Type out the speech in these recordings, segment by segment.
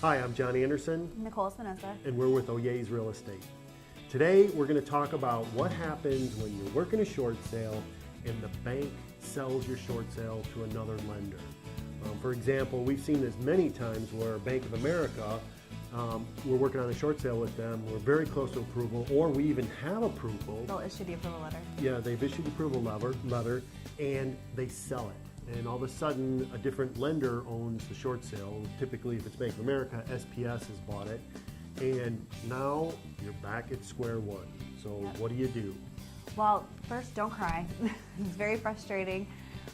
Hi, I'm John Anderson, Nicole Espinosa. and we're with Oyez Real Estate. Today, we're going to talk about what happens when you're working a short sale and the bank sells your short sale to another lender. For example, we've seen this many times where Bank of America, we're working on a short sale with them, we're very close to approval, or we even have approval. They'll issue the approval letter. Yeah, they've issued the approval letter, and they sell it. And all of a sudden, a different lender owns the short sale. Typically, if it's Bank of America, SPS has bought it. And now you're back at square one. So Yep. what do you do? Well, first, don't cry. It's very frustrating.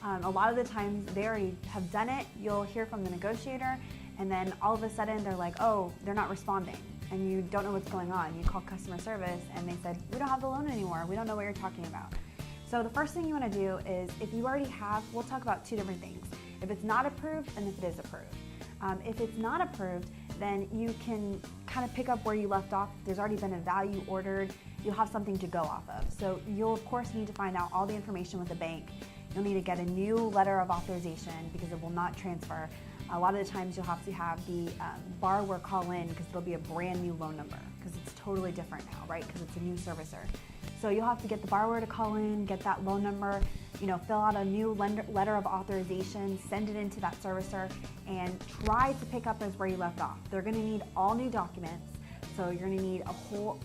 A lot of the times they already have done it. You'll hear from the negotiator, and then all of a sudden they're like, oh, they're not responding. And you don't know what's going on. You call customer service, and they said, we don't have the loan anymore. We don't know what you're talking about. So the first thing you want to do is, if you already have, we'll talk about two different things. If it's not approved and if it is approved. If it's not approved, then you can kind of pick up where you left off. There's already been a value ordered. You'll have something to go off of. So you'll of course need to find out all the information with the bank. You'll need to get a new letter of authorization because it will not transfer. A lot of the times you'll have to have the borrower call in because there'll be a brand new loan number because it's totally different now, right? Because it's a new servicer. So you'll have to get the borrower to call in, get that loan number, fill out a new letter of authorization, send it into that servicer, and try to pick up as where you left off. They're going to need all new documents. So you're going to need a whole,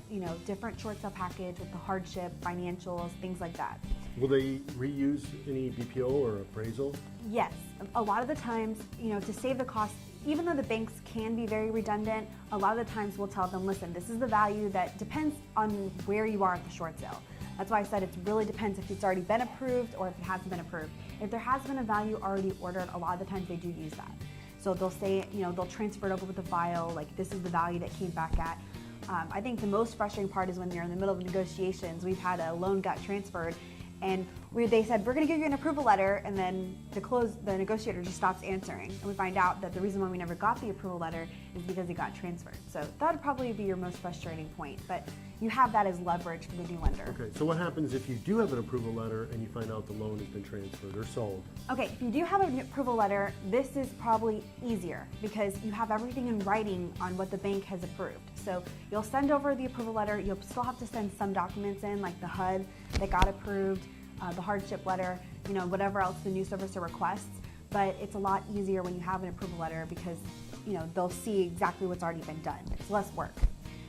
different short sale package with the hardship, financials, things like that. Will they reuse any BPO or appraisal? Yes, a lot of the times, to save the cost, even though the banks can be very redundant, a lot of the times we'll tell them, listen, this is the value that depends on where you are at the short sale. That's why I said it really depends if it's already been approved or if it hasn't been approved. If there has been a value already ordered, a lot of the times they do use that. So they'll say, they'll transfer it over with the file, like this is the value that came back at. I think the most frustrating part is when you're in the middle of negotiations. We've had a loan got transferred, and they said, we're going to give you an approval letter, and then the negotiator just stops answering. And we find out that the reason why we never got the approval letter is because it got transferred. So that would probably be your most frustrating point, but you have that as leverage for the new lender. Okay, so what happens if you do have an approval letter and you find out the loan has been transferred or sold? Okay, if you do have an approval letter, this is probably easier because you have everything in writing on what the bank has approved. So you'll send over the approval letter. You'll still have to send some documents in, like the HUD that got approved, the hardship letter, whatever else the new servicer requests. But it's a lot easier when you have an approval letter because they'll see exactly what's already been done. It's less work.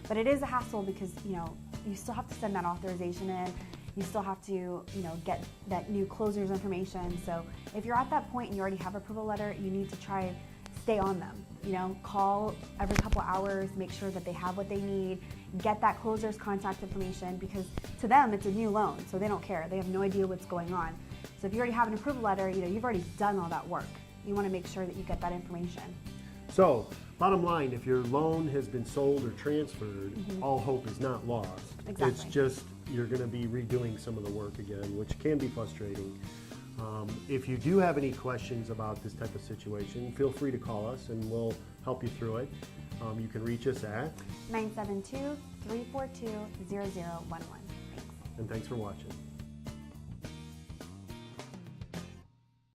But it is a hassle because you still have to send that authorization in. You still have to get that new closer's information. So if you're at that point and you already have an approval letter, you need to try stay on them. Call every couple hours, make sure that they have what they need, get that closer's contact information because to them it's a new loan, so they don't care. They have no idea what's going on. So if you already have an approval letter, you've already done all that work. You want to make sure that you get that information. So, bottom line, if your loan has been sold or transferred, all hope is not lost. Exactly. It's just you're going to be redoing some of the work again, which can be frustrating. If you do have any questions about this type of situation, feel free to call us and we'll help you through it. You can reach us at 972-342-0011. Thanks. And thanks for watching.